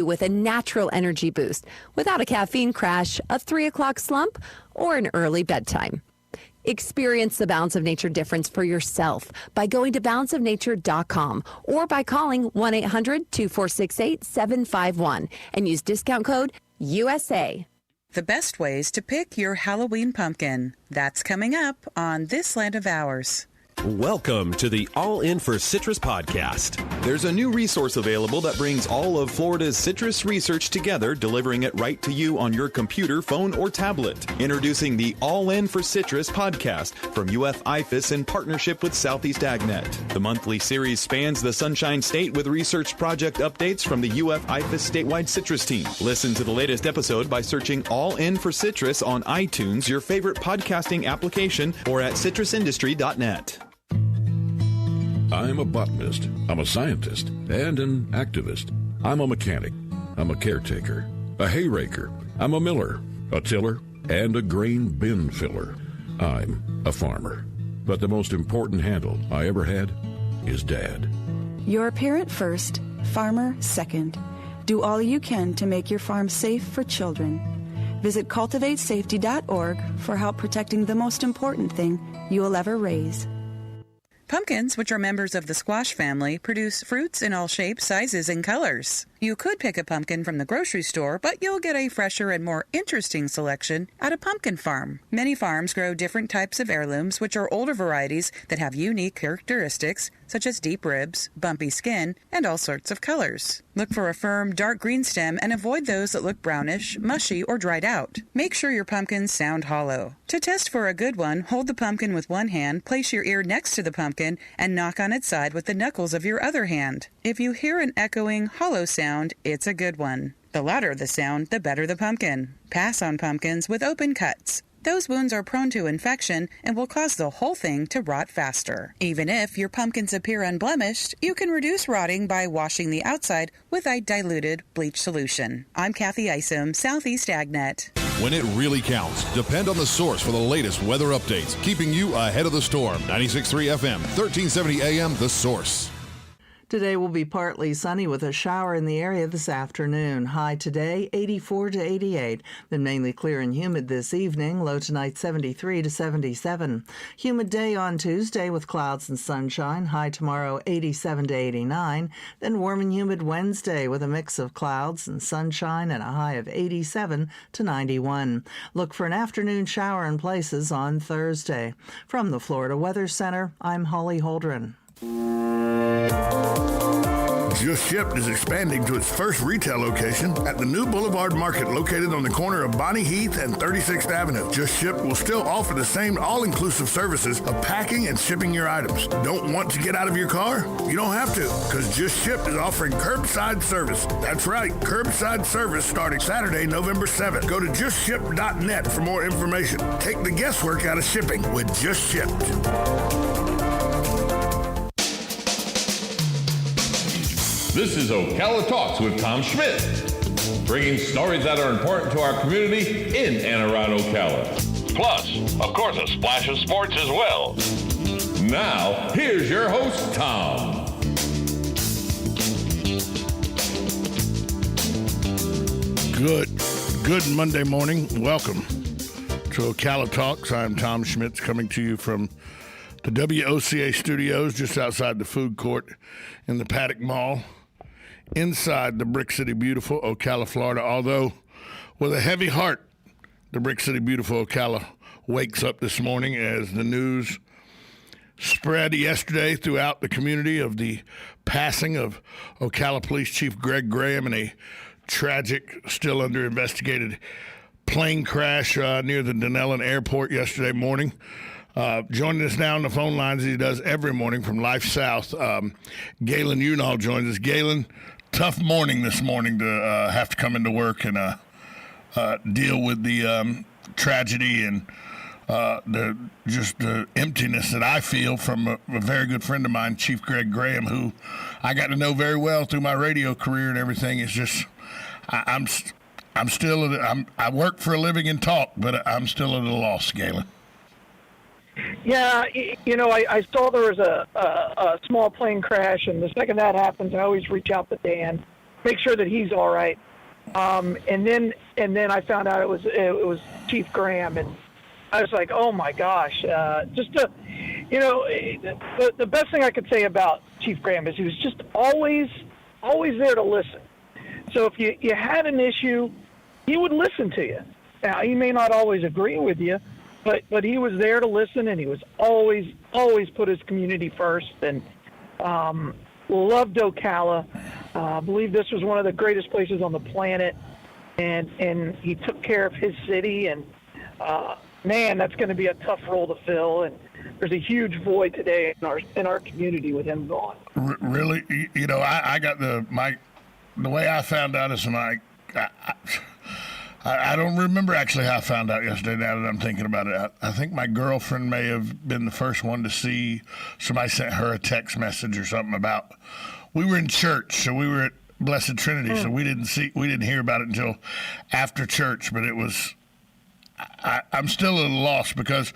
with a natural energy boost without a caffeine crash, a 3 o'clock slump, or an early bedtime. Experience the Balance of Nature difference for yourself by going to balanceofnature.com or by calling 1-800-2468-751 and use discount code USA. The best ways to pick your Halloween pumpkin. That's coming up on This Land of Ours. Welcome to the All In for Citrus podcast. There's a new resource available that brings all of Florida's citrus research together, delivering it right to you on your computer, phone, or tablet. Introducing the All In for Citrus podcast from UF IFAS in partnership with Southeast AgNet. The monthly series spans the Sunshine State with research project updates from the UF IFAS statewide citrus team. Listen to the latest episode by searching All In for Citrus on iTunes, your favorite podcasting application, or at citrusindustry.net. I'm a botanist, I'm a scientist, and an activist. I'm a mechanic, I'm a caretaker, a hayraker, I'm a miller, a tiller, and a grain bin filler. I'm a farmer. But the most important handle I ever had is Dad. You're a parent first, farmer second. Do all you can to make your farm safe for children. Visit cultivatesafety.org for help protecting the most important thing you will ever raise. Pumpkins, which are members of the squash family, produce fruits in all shapes, sizes, and colors. You could pick a pumpkin from the grocery store, but you'll get a fresher and more interesting selection at a pumpkin farm. Many farms grow different types of heirlooms, which are older varieties that have unique characteristics, such as deep ribs, bumpy skin, and all sorts of colors. Look for a firm, dark green stem and avoid those that look brownish, mushy, or dried out. Make sure your pumpkins sound hollow. To test for a good one, hold the pumpkin with one hand, place your ear next to the pumpkin, and knock on its side with the knuckles of your other hand. If you hear an echoing, hollow sound, it's a good one. The louder the sound, the better the pumpkin. Pass on pumpkins with open cuts. Those wounds are prone to infection and will cause the whole thing to rot faster. Even if your pumpkins appear unblemished, you can reduce rotting by washing the outside with a diluted bleach solution. I'm Kathy Isom, Southeast AgNet. When it really counts, depend on the source for the latest weather updates, keeping you ahead of the storm. 96.3 FM, 1370 AM, The Source. Today will be partly sunny with a shower in the area this afternoon. High today, 84 to 88. Then mainly clear and humid this evening. Low tonight, 73 to 77. Humid day on Tuesday with clouds and sunshine. High tomorrow, 87 to 89. Then warm and humid Wednesday with a mix of clouds and sunshine and a high of 87 to 91. Look for an afternoon shower in places on Thursday. From the Florida Weather Center, I'm Holly Holdren. Just Shipped is expanding to its first retail location at the new Boulevard Market located on the corner of Bonnie Heath and 36th Avenue. Just Shipped will still offer the same all-inclusive services of packing and shipping your items. Don't want to get out of your car? You don't have to, because Just Shipped is offering curbside service. That's right, curbside service starting Saturday, November 7th. Go to justship.net for more information. Take the guesswork out of shipping with Just Shipped. This is Ocala Talks with Tom Schmitz, bringing stories that are important to our community in and around Ocala. Plus, of course, a splash of sports as well. Now, here's your host, Tom. Good Monday morning. Welcome to Ocala Talks. I'm Tom Schmitz coming to you from the WOCA studios just outside the food court in the Paddock Mall, inside the Brick City Beautiful, Ocala, Florida. Although with a heavy heart, the Brick City Beautiful, Ocala wakes up this morning as the news spread yesterday throughout the community of the passing of Ocala Police Chief Greg Graham in a tragic, still under investigated plane crash near the Denellen Airport yesterday morning. Joining us now on the phone lines, as he does every morning from Life South, Galen Unall joins us. Galen, tough morning this morning to have to come into work and deal with the tragedy and the emptiness that I feel from a very good friend of mine, Chief Greg Graham, who I got to know very well through my radio career and everything. It's just I work for a living and talk, but I'm still at a loss, Galen. Yeah, you know, I saw there was a small plane crash, and the second that happens, I always reach out to Dan. make sure that he's all right. And then I found out it was Chief Graham, and I was like, oh my gosh, the best thing I could say about Chief Graham is he was just always there to listen. So if you had an issue, he would listen to you. Now, he may not always agree with you, but he was there to listen, and he was always put his community first, and loved Ocala. I believe this was one of the greatest places on the planet, and he took care of his city, and man, that's going to be a tough role to fill, and there's a huge void today in our community with him gone. Really? I got the way I found out is I don't remember actually how I found out yesterday, now that I'm thinking about it. I think my girlfriend may have been the first one to see. Somebody sent her a text message or something about, we were in church, so we were at Blessed Trinity, so we didn't hear about it until after church, but it was, I'm still a little lost because,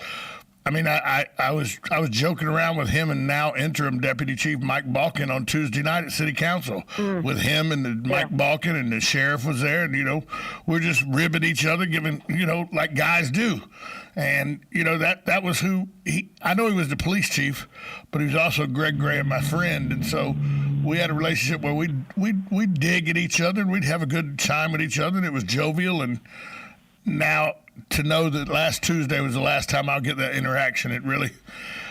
I was joking around with him and now interim Deputy Chief Mike Balkin on Tuesday night at City Council with him and Mike Balkin, and the sheriff was there, and we're just ribbing each other, giving like guys do, and that was who he. I know he was the police chief, but he was also Greg Graham, my friend, and so we had a relationship where we'd dig at each other and we'd have a good time with each other, and it was jovial. And now, to know that last Tuesday was the last time I'll get that interaction,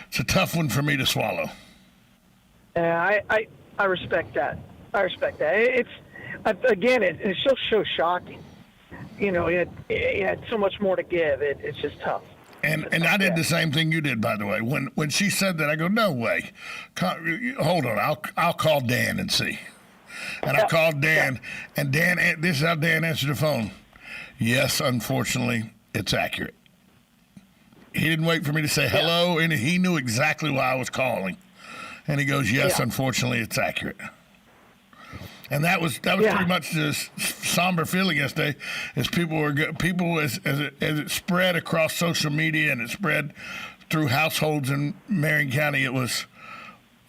it's a tough one for me to swallow. Yeah, I respect that. It's just so shocking. He had so much more to give. It's just tough. And I did the same thing you did, by the way. When she said that, I go, no way. Hold on, I'll call Dan and see. And I called Dan, and Dan, this is how Dan answered the phone. Yes, unfortunately, it's accurate. He didn't wait for me to say hello, and he knew exactly why I was calling. And he goes, yes, unfortunately, it's accurate. And that was pretty much the somber feeling yesterday, as as it spread across social media and it spread through households in Marion County, it was,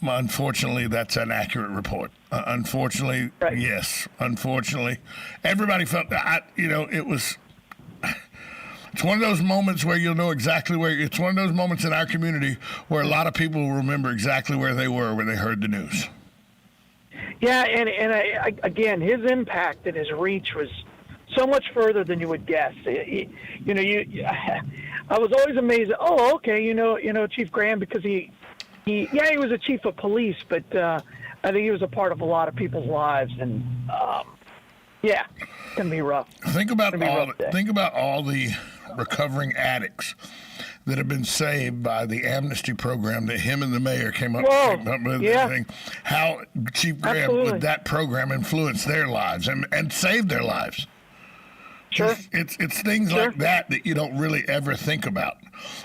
unfortunately, that's an accurate report. Unfortunately, yes. Unfortunately, everybody felt that. It was. It's one of those moments where you'll know exactly where. It's one of those moments in our community where a lot of people will remember exactly where they were when they heard the news. Yeah, and again, his impact and his reach was so much further than you would guess. I was always amazed. Oh, okay, Chief Graham, because he was a chief of police, but I think he was a part of a lot of people's lives, and it's gonna be rough. Think about all the recovering addicts that have been saved by the amnesty program that him and the mayor came up with. Yeah. How Chief Graham with that program influenced their lives and saved their lives. Sure. It's things like that you don't really ever think about.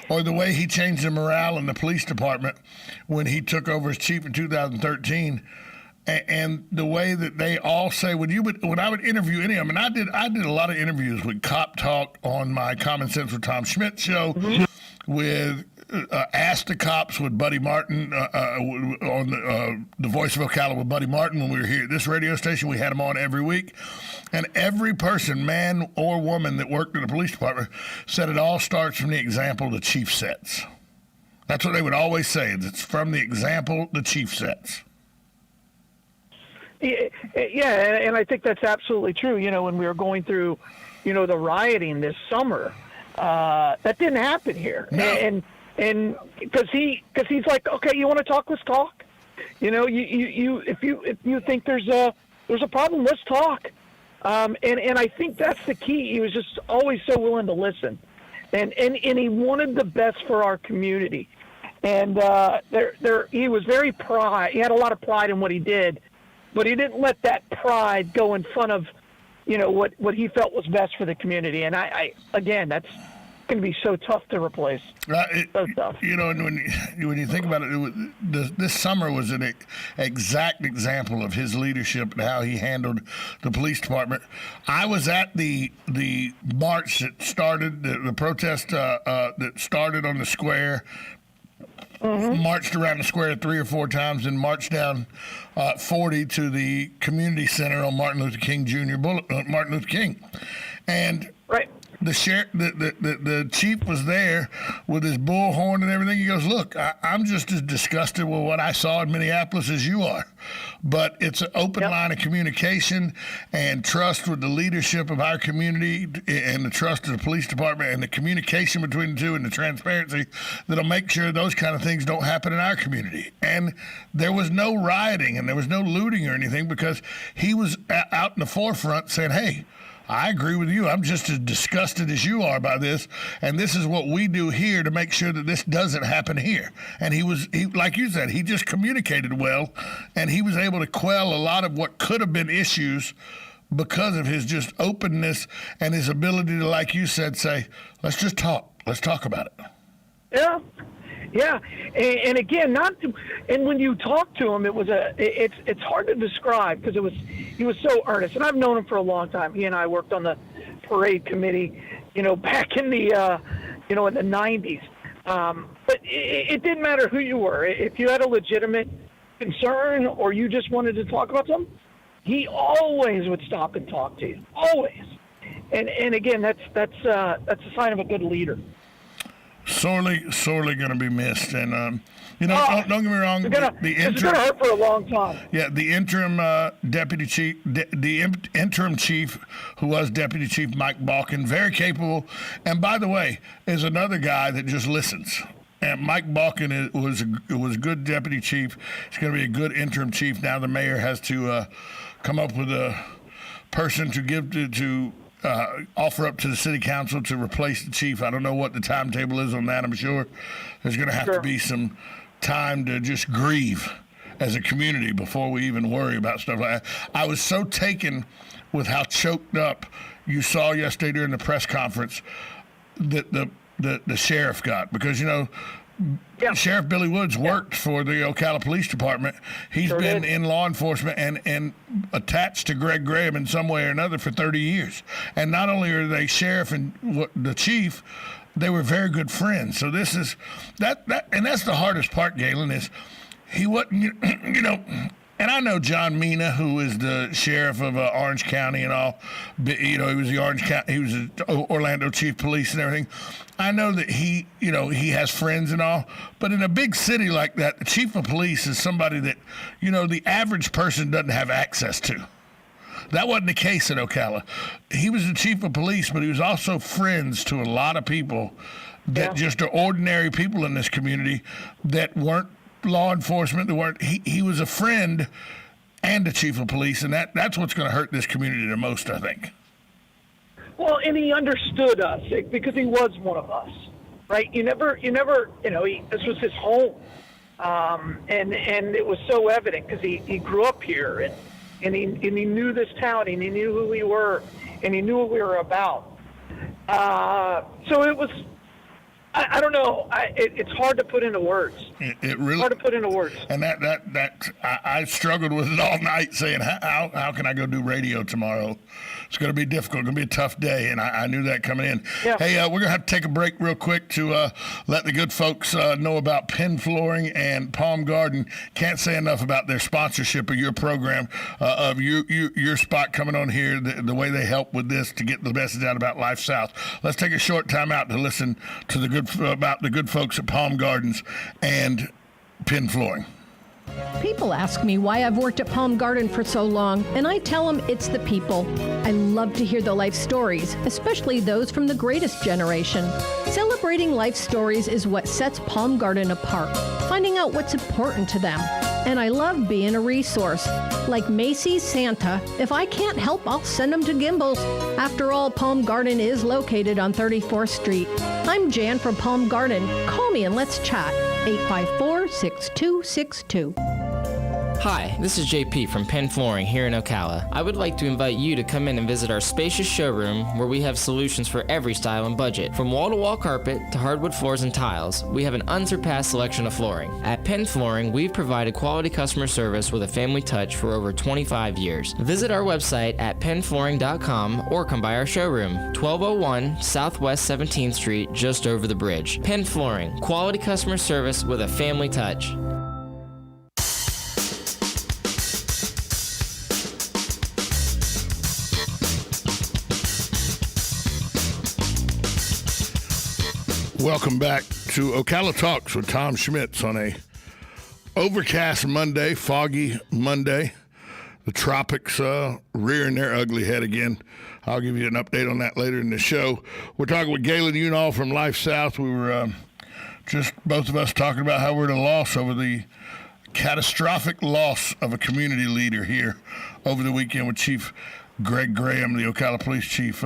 Or the way he changed the morale in the police department when he took over as chief in 2013. And the way that they all say, when I would interview any of them, and I did a lot of interviews with Cop Talk on my Common Sense with Tom Schmitz show, with Ask the Cops with Buddy Martin, on the Voice of Ocala with Buddy Martin. When we were here at this radio station, we had him on every week. And every person, man or woman, that worked in the police department said it all starts from the example the chief sets. That's what they would always say. It's from the example the chief sets. Yeah, and I think that's absolutely true. When we were going through, the rioting this summer, that didn't happen here. No. And because he's like, okay, you want to talk? Let's talk. If you think there's a problem, let's talk. And I think that's the key. He was just always so willing to listen, and he wanted the best for our community. And he was very pride. He had a lot of pride in what he did. But he didn't let that pride go in front of, what he felt was best for the community. And I again, that's going to be so tough to replace. So tough. And when you think about it, this summer was an exact example of his leadership and how he handled the police department. I was at the march that started, the protest that started on the square marched around the square 3 or 4 times, and marched down 40 to the community center on Martin Luther King Jr. Martin Luther King. And the chief was there with his bullhorn and everything. He goes, look, I'm just as disgusted with what I saw in Minneapolis as you are. But it's an open line of communication and trust with the leadership of our community and the trust of the police department and the communication between the two and the transparency that'll make sure those kind of things don't happen in our community. And there was no rioting and there was no looting or anything because he was out in the forefront saying, hey, I agree with you. I'm just as disgusted as you are by this, and this is what we do here to make sure that this doesn't happen here. And he like you said, he just communicated well, and he was able to quell a lot of what could have been issues because of his just openness and his ability to, like you said, say, let's just talk. Let's talk about it. Yeah, and again, and when you talk to him, it's hard to describe because he was so earnest, and I've known him for a long time. He and I worked on the parade committee, back in the in the 90s. But it didn't matter who you were. If you had a legitimate concern or you just wanted to talk about something, he always would stop and talk to you, always. And again, that's a sign of a good leader. Sorely going to be missed, and don't get me wrong. It's going to hurt for a long time. Yeah, the interim deputy chief, the interim chief, who was Deputy Chief Mike Balkin, very capable, and by the way, is another guy that just listens. And Mike Balkin was a good deputy chief. He's going to be a good interim chief. Now the mayor has to come up with a person to give to offer up to the city council to replace the chief. I don't know what the timetable is on that. I'm sure there's going to have to be some time to just grieve as a community before we even worry about stuff like that. I was so taken with how choked up you saw yesterday during the press conference that the sheriff got, because Sheriff Billy Woods worked for the Ocala Police Department. He's been in law enforcement and attached to Greg Graham in some way or another for 30 years. And not only are they sheriff and the chief, they were very good friends. So this is that and that's the hardest part, Galen, is he wasn't, and I know John Mina, who is the sheriff of Orange County and all, he was he was the Orlando chief of police and everything. I know that he has friends and all, but in a big city like that, the chief of police is somebody that, the average person doesn't have access to. That wasn't the case at Ocala. He was the chief of police, but he was also friends to a lot of people that just are ordinary people in this community that weren't law enforcement. He was a friend and a chief of police, and that's what's going to hurt this community the most, I think. Well, and he understood us because he was one of us, right? You never, this was his home, and it was so evident because he grew up here and he knew this town and he knew who we were and he knew what we were about. So it was. I don't know. It's hard to put into words. It really hard to put into words. And I struggled with it all night, saying how can I go do radio tomorrow? It's going to be difficult. It's going to be a tough day, and I knew that coming in. Yeah. Hey, we're going to have to take a break real quick to let the good folks know about Penn Flooring and Palm Garden. Can't say enough about their sponsorship of your program, of your spot coming on here, the way they help with this to get the message out about Life South. Let's take a short time out to listen to about the good folks at Palm Gardens and Penn Flooring. People ask me why I've worked at Palm Garden for so long, and I tell them it's the people. I love to hear the life stories, especially those from the greatest generation. Celebrating life stories is what sets Palm Garden apart, finding out what's important to them. And I love being a resource. Like Macy's Santa, if I can't help, I'll send them to Gimbel's. After all, Palm Garden is located on 34th Street. I'm Jan from Palm Garden. Call me and let's chat. 854-6262. Hi, this is JP from Penn Flooring here in Ocala. I would like to invite you to come in and visit our spacious showroom where we have solutions for every style and budget. From wall-to-wall carpet to hardwood floors and tiles, we have an unsurpassed selection of flooring. At Penn Flooring, we've provided quality customer service with a family touch for over 25 years. Visit our website at pennflooring.com or come by our showroom, 1201 Southwest 17th Street, just over the bridge. Penn Flooring, quality customer service with a family touch. Welcome back to Ocala Talks with Tom Schmitz on a overcast Monday, foggy Monday. The tropics rearing their ugly head again. I'll give you an update on that later in the show. We're talking with Galen Unall from Life South. We were just both of us talking about how we're at a loss over the catastrophic loss of a community leader here over the weekend with Chief Greg Graham, the Ocala police chief,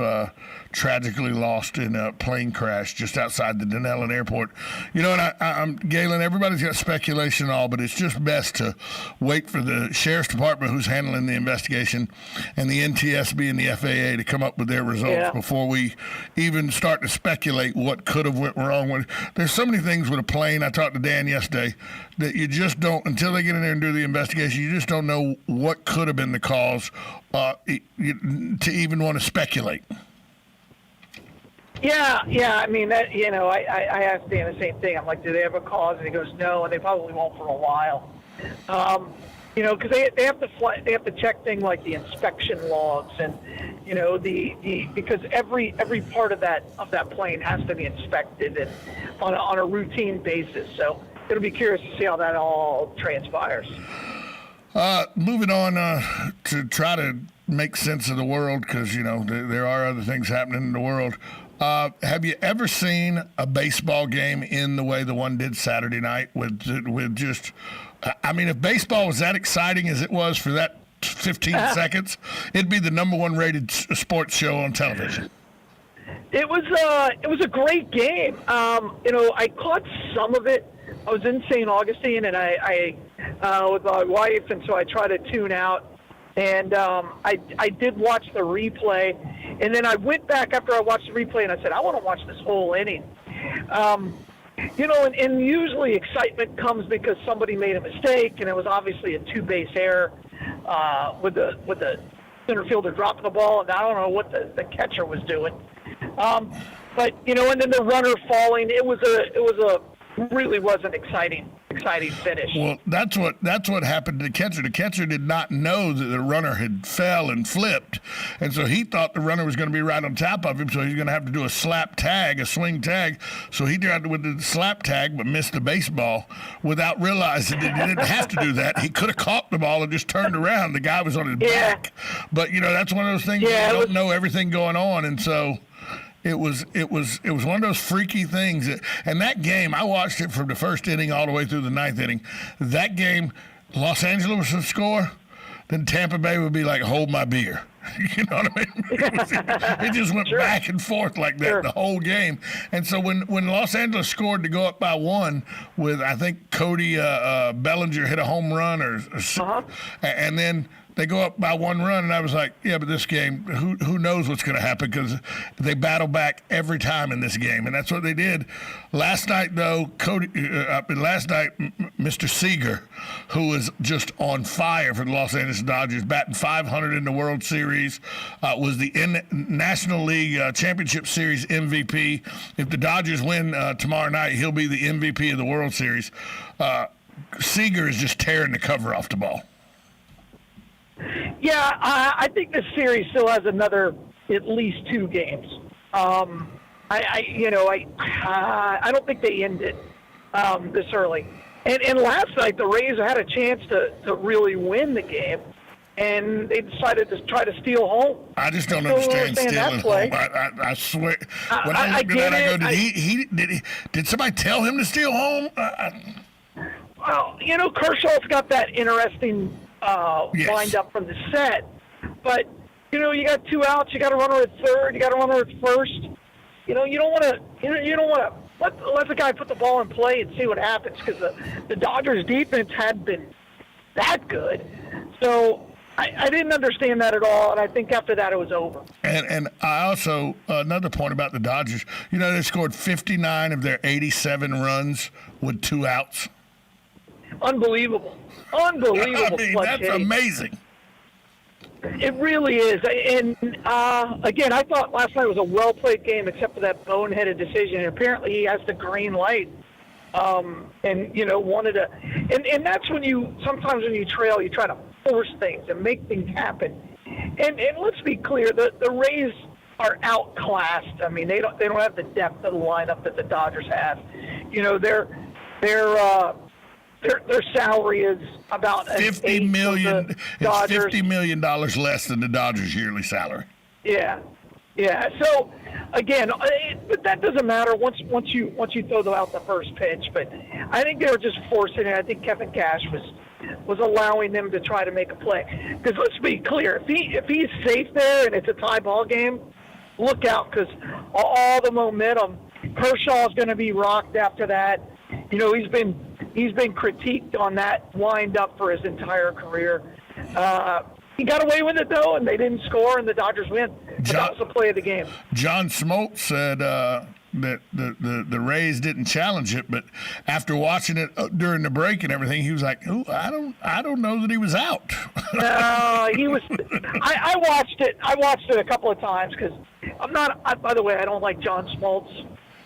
tragically lost in a plane crash just outside the Denellen Airport. You know, and I'm Galen, everybody's got speculation and all, but it's just best to wait for the Sheriff's Department, who's handling the investigation, and the NTSB and the FAA to come up with their results before we even start to speculate what could have went wrong. There's so many things with a plane. I talked to Dan yesterday that you just don't, until they get in there and do the investigation, you just don't know what could have been the cause to even want to speculate. Yeah. I mean, that, you know, I asked Dan the same thing. I'm like, do they have a cause? And he goes, no, and they probably won't for a while. You know, because they have to check things like the inspection logs and, you know, because every part of that plane has to be inspected and on a routine basis. So it'll be curious to see how that all transpires. Moving on to try to make sense of the world, because, you know, there are other things happening in the world. Have you ever seen a baseball game in the way the one did Saturday night with just, I mean, if baseball was that exciting as it was for that 15 seconds, it'd be the number one rated sports show on television. It was a great game. You know, I caught some of it. I was in St. Augustine, and I with my wife, and so I tried to tune out. And I did watch the replay, and then I went back after I watched the replay, and I said, I want to watch this whole inning. You know, and usually excitement comes because somebody made a mistake, and it was obviously a two-base error with the center fielder dropping the ball, and I don't know what the catcher was doing. But you know, and then the runner falling, it was a really was an exciting finish. Well, that's what happened to the catcher. The catcher did not know that the runner had fell and flipped, and so he thought the runner was going to be right on top of him, so he's going to have to do a swing tag. So he tried with the slap tag, but missed the baseball without realizing that he didn't have to do that. He could have caught the ball and just turned around. The guy was on his back. But, you know, that's one of those things where you don't know everything going on, and so It was one of those freaky things. And that game, I watched it from the first inning all the way through the ninth inning. That game, Los Angeles would score, then Tampa Bay would be like, hold my beer. You know what I mean? It just went back and forth like that the whole game. And so when Los Angeles scored to go up by one with, I think, Cody Bellinger hit a home run and then they go up by one run, and I was like, yeah, but this game, who knows what's going to happen, because they battle back every time in this game, and that's what they did. Last night, though, Mr. Seager, who was just on fire for the Los Angeles Dodgers, batting 500 in the World Series, was the National League Championship Series MVP. If the Dodgers win tomorrow night, he'll be the MVP of the World Series. Seager is just tearing the cover off the ball. Yeah, I think this series still has another at least two games. I don't think they end it this early. And last night the Rays had a chance to really win the game, and they decided to try to steal home. I just don't understand stealing home. I swear, when I looked at that, I go, did somebody tell him to steal home? Well, you know, Kershaw's got that interesting wind up from the set, but you know, you got two outs, you got a runner at third, you got a runner at first. You know, you don't want to let the guy put the ball in play and see what happens, because the Dodgers defense had been that good. So I didn't understand that at all, and I think after that it was over. And I also, another point about the Dodgers, they scored 59 of their 87 runs with 2 outs. Unbelievable. Unbelievable. I mean, clutch that's hitting. amazing. It really is. And, again, I thought last night was a well-played game except for that boneheaded decision. And apparently he has the green light. Wanted to – and that's when sometimes when you trail, you try to force things and make things happen. And let's be clear, the Rays are outclassed. I mean, they don't have the depth of the lineup that the Dodgers have. Their salary is about $50 million. It's $50 million less than the Dodgers' yearly salary. Yeah. So again, but that doesn't matter once you throw out the first pitch. But I think they were just forcing it. I think Kevin Cash was allowing them to try to make a play. Because let's be clear, if he's safe there and it's a tie ball game, look out, because all the momentum. Kershaw's going to be rocked after that. He's been critiqued on that wind up for his entire career. He got away with it though, and they didn't score, and the Dodgers win. But that was the play of the game. John Schmitz said that the Rays didn't challenge it, but after watching it during the break and everything, he was like, "Ooh, I don't know that he was out." No, he was. I watched it. I watched it a couple of times because I'm not. By the way, I don't like John Schmitz.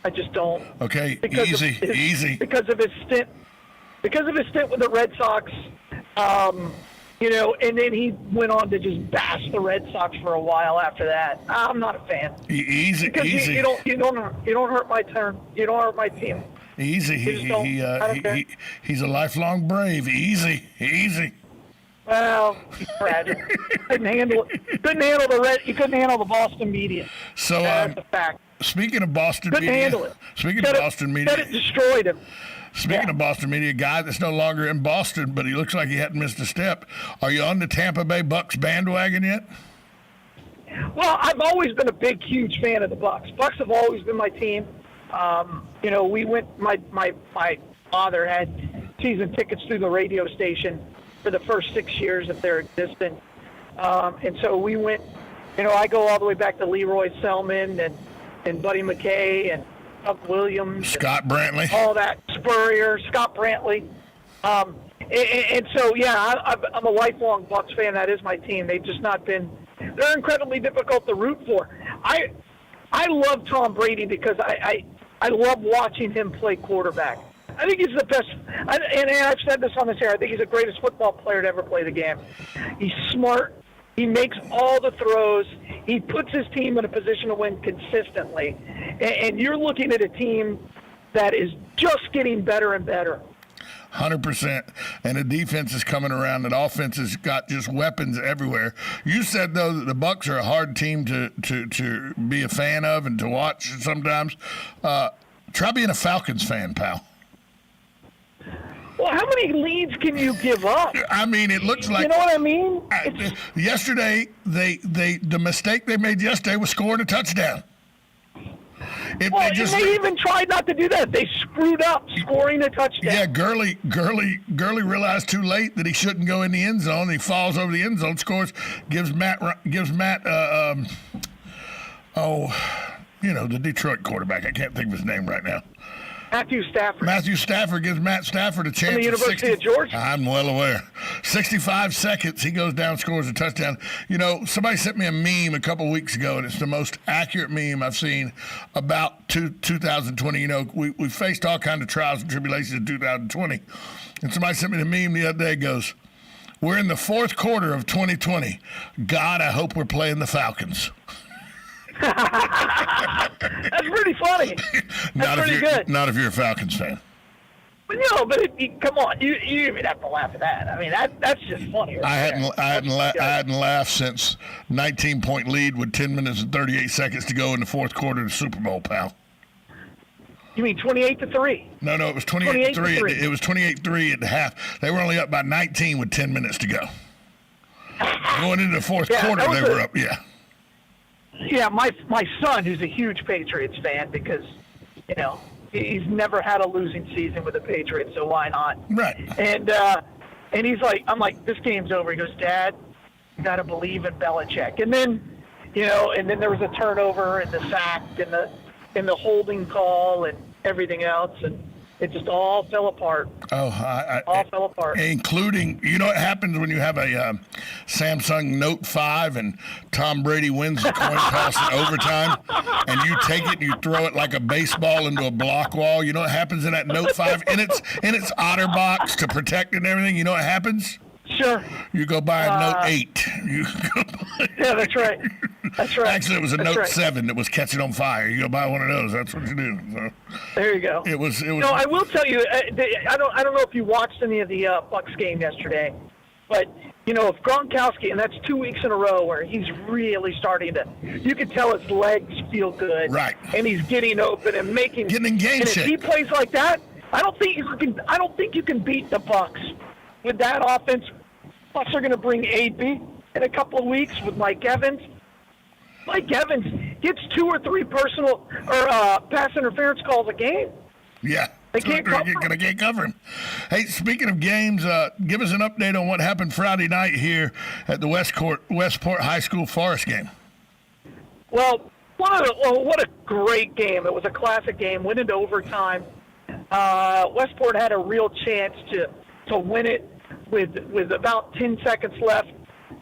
I just don't. Okay, easy. Because of his stint with the Red Sox, and then he went on to just bash the Red Sox for a while after that. I'm not a fan. Easy. You don't hurt my turn. You don't hurt my team. Easy. He's a lifelong Brave. Easy. Well, he's fragile. Couldn't handle it. He couldn't handle the Boston media. So that's a fact. Speaking of Boston couldn't media, handle it. Boston media, it destroyed him. Speaking of Boston media, a guy that's no longer in Boston, but he looks like he hadn't missed a step. Are you on the Tampa Bay Bucks bandwagon yet? Well, I've always been a big, huge fan of the Bucks. Bucks have always been my team. We went. My father had season tickets through the radio station for the first 6 years of their existence, and so we went. I go all the way back to Leroy Selman and Buddy McKay and Doug Williams, Scott Brantley, all that, Spurrier, Scott Brantley. And so, I'm a lifelong Bucs fan. That is my team. They've just not been – they're incredibly difficult to root for. I love Tom Brady because I love watching him play quarterback. I think he's the best – and I've said this on this air. I think he's the greatest football player to ever play the game. He's smart. He makes all the throws. He puts his team in a position to win consistently. And you're looking at a team that is just getting better and better. 100%. And the defense is coming around. And offense has got just weapons everywhere. You said, though, that the Bucs are a hard team to be a fan of and to watch sometimes. Try being a Falcons fan, pal. Well, how many leads can you give up? I mean, it looks like... You know what I mean? Yesterday, the mistake they made yesterday was scoring a touchdown. They even tried not to do that. They screwed up scoring a touchdown. Yeah, Gurley realized too late that he shouldn't go in the end zone. He falls over the end zone, scores, gives Matt the Detroit quarterback. I can't think of his name right now. Matthew Stafford gives Matt Stafford a chance. From the University of Georgia. I'm well aware. 65 seconds, he goes down, scores a touchdown. Somebody sent me a meme a couple weeks ago, and it's the most accurate meme I've seen about 2020. We faced all kinds of trials and tribulations in 2020. And somebody sent me the meme the other day, goes, "We're in the fourth quarter of 2020. God, I hope we're playing the Falcons." That's pretty funny. That's pretty good. Not if you're a Falcons fan. But come on, you even have to laugh at that. I mean, that's just funny. Right I hadn't laughed since 19-point lead with 10 minutes and 38 seconds to go in the fourth quarter of the Super Bowl, pal. You mean 28-3? No, it was 28-3. It was 28-3 at the half. They were only up by 19 with 10 minutes to go. Going into the fourth quarter, they were up. Yeah. Yeah, my son, who's a huge Patriots fan, because he's never had a losing season with the Patriots, so why not? Right. And And he's like, I'm like, this game's over. He goes, Dad, you got to believe in Belichick. And then, and then there was a turnover and the sack and the holding call and everything else. And it just all fell apart. All fell apart. Including, what happens when you have a Samsung Note 5 and Tom Brady wins the coin toss in overtime, and you take it and you throw it like a baseball into a block wall. You know what happens in that Note 5? In its OtterBox to protect it and everything. You know what happens? Sure. You go buy a Note 8. Yeah, that's right. That's right. Actually, it was a Note 7 that was catching on fire. You go buy one of those. That's what you do. So, there you go. It was. No, I will tell you. I don't know if you watched any of the Bucs game yesterday, but if Gronkowski, and that's 2 weeks in a row where he's really starting to. You can tell his legs feel good. Right. And he's getting open and getting in game shape. If he plays like that, I don't think you can beat the Bucs with that offense. Bucs are going to bring AB in a couple of weeks with Mike Evans. Mike Evans gets 2 or 3 personal or pass interference calls a game. Yeah. They can't cover him. Hey, speaking of games, give us an update on what happened Friday night here at the Westport High School Forest game. Well, what a great game. It was a classic game, went into overtime. Westport had a real chance to win it with about 10 seconds left.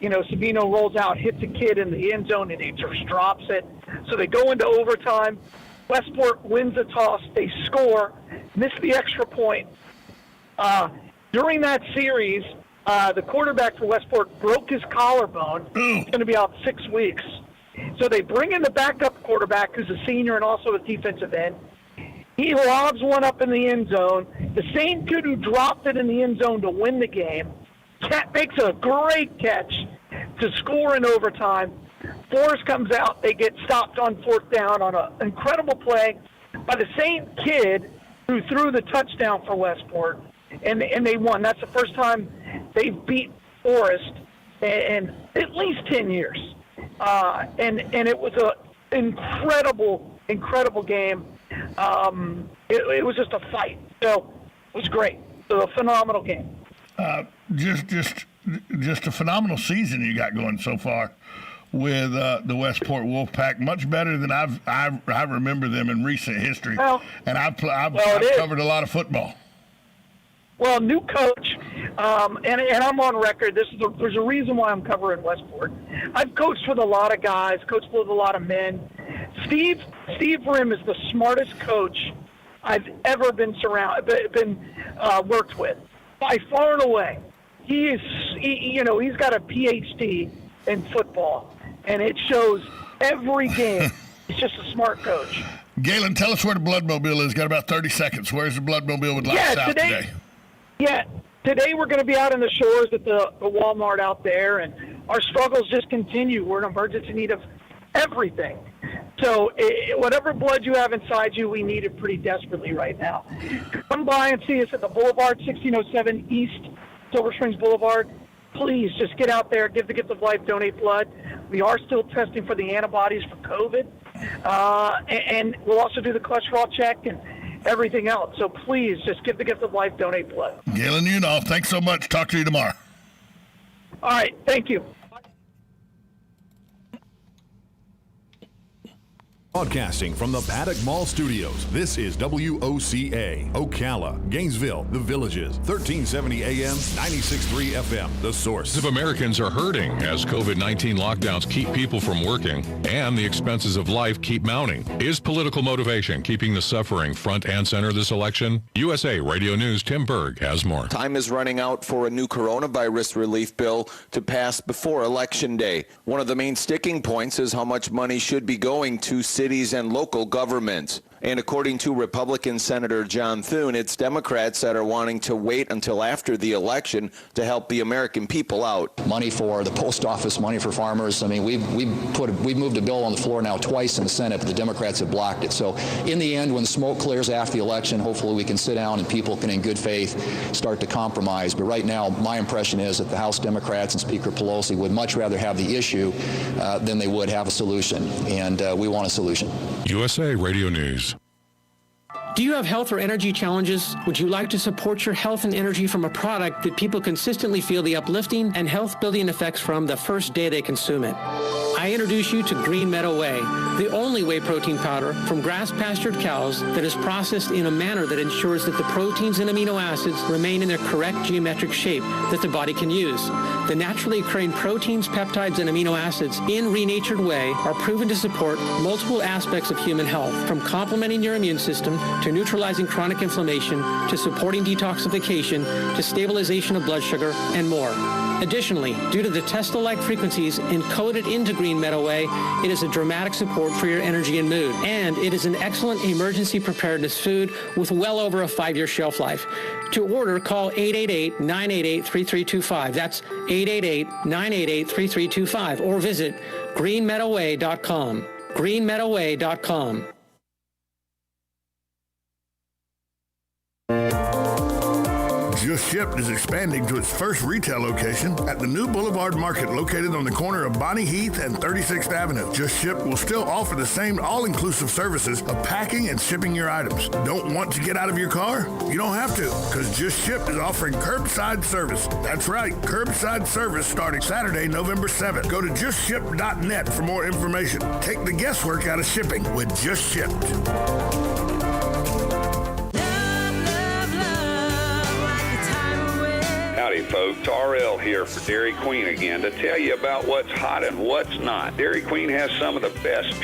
Savino rolls out, hits a kid in the end zone, and he just drops it. So they go into overtime. Westport wins the toss. They score, miss the extra point. During that series, the quarterback for Westport broke his collarbone. He's going to be out 6 weeks. So they bring in the backup quarterback, who's a senior and also a defensive end. He lobs one up in the end zone. The same kid who dropped it in the end zone to win the game makes a great catch to score in overtime. Forrest comes out. They get stopped on 4th down on an incredible play by the same kid who threw the touchdown for Westport, and they won. That's the first time they've beat Forrest in at least 10 years. And it was an incredible game. It was just a fight. So it was great. So a phenomenal game. Just a phenomenal season you got going so far with the Westport Wolfpack. Much better than I remember them in recent history. Well, and I've covered a lot of football. Well, new coach, and I'm on record. There's a reason why I'm covering Westport. I've coached with a lot of guys, coached with a lot of men. Steve Rim is the smartest coach I've ever been worked with, by far and away. He's got a PhD in football, and it shows every game. He's just a smart coach. Galen, tell us where the Bloodmobile is. Got about 30 seconds. Where's the Bloodmobile with Lights Out today? Yeah, today we're going to be out in the shores at the Walmart out there, and our struggles just continue. We're in emergency need of everything. So whatever blood you have inside you, we need it pretty desperately right now. Come by and see us at the Boulevard, 1607 East Silver Springs Boulevard. Please just get out there, give the gift of life, donate blood. We are still testing for the antibodies for COVID. And we'll also do the cholesterol check and everything else. So please just give the gift of life, donate blood. Galen, thanks so much. Talk to you tomorrow. All right. Thank you. Broadcasting from the Paddock Mall Studios, this is WOCA, Ocala, Gainesville, The Villages, 1370 AM, 96.3 FM, The Source. If Americans are hurting as COVID-19 lockdowns keep people from working and the expenses of life keep mounting, is political motivation keeping the suffering front and center this election? USA Radio News' Tim Berg has more. Time is running out for a new coronavirus relief bill to pass before Election Day. One of the main sticking points is how much money should be going to cities and local governments. And according to Republican Senator John Thune, it's Democrats that are wanting to wait until after the election to help the American people out. Money for the post office, money for farmers. I mean, we've moved a bill on the floor now twice in the Senate, but the Democrats have blocked it. So in the end, when the smoke clears after the election, hopefully we can sit down and people can in good faith start to compromise. But right now, my impression is that the House Democrats and Speaker Pelosi would much rather have the issue than they would have a solution. And we want a solution. USA Radio News. Do you have health or energy challenges? Would you like to support your health and energy from a product that people consistently feel the uplifting and health-building effects from the first day they consume it? I introduce you to Green Meadow Whey, the only whey protein powder from grass-pastured cows that is processed in a manner that ensures that the proteins and amino acids remain in their correct geometric shape that the body can use. The naturally occurring proteins, peptides, and amino acids in renatured whey are proven to support multiple aspects of human health, from complementing your immune system to neutralizing chronic inflammation to supporting detoxification to stabilization of blood sugar and more. Additionally, due to the Tesla-like frequencies encoded into Green Meadow Whey, it is a dramatic support for your energy and mood. And it is an excellent emergency preparedness food with well over a 5-year shelf life. To order, call 888-988-3325. That's 888-988-3325. Or visit greenmeadowwhey.com. greenmeadowwhey.com. Just Shipped is expanding to its first retail location at the new Boulevard Market located on the corner of Bonnie Heath and 36th Avenue. Just Shipped will still offer the same all-inclusive services of packing and shipping your items. Don't want to get out of your car? You don't have to, because Just Shipped is offering curbside service. That's right, curbside service starting Saturday, November 7th. Go to justship.net for more information. Take the guesswork out of shipping with Just Shipped. Howdy, folks. RL here for Dairy Queen again to tell you about what's hot and what's not. Dairy Queen has some of the best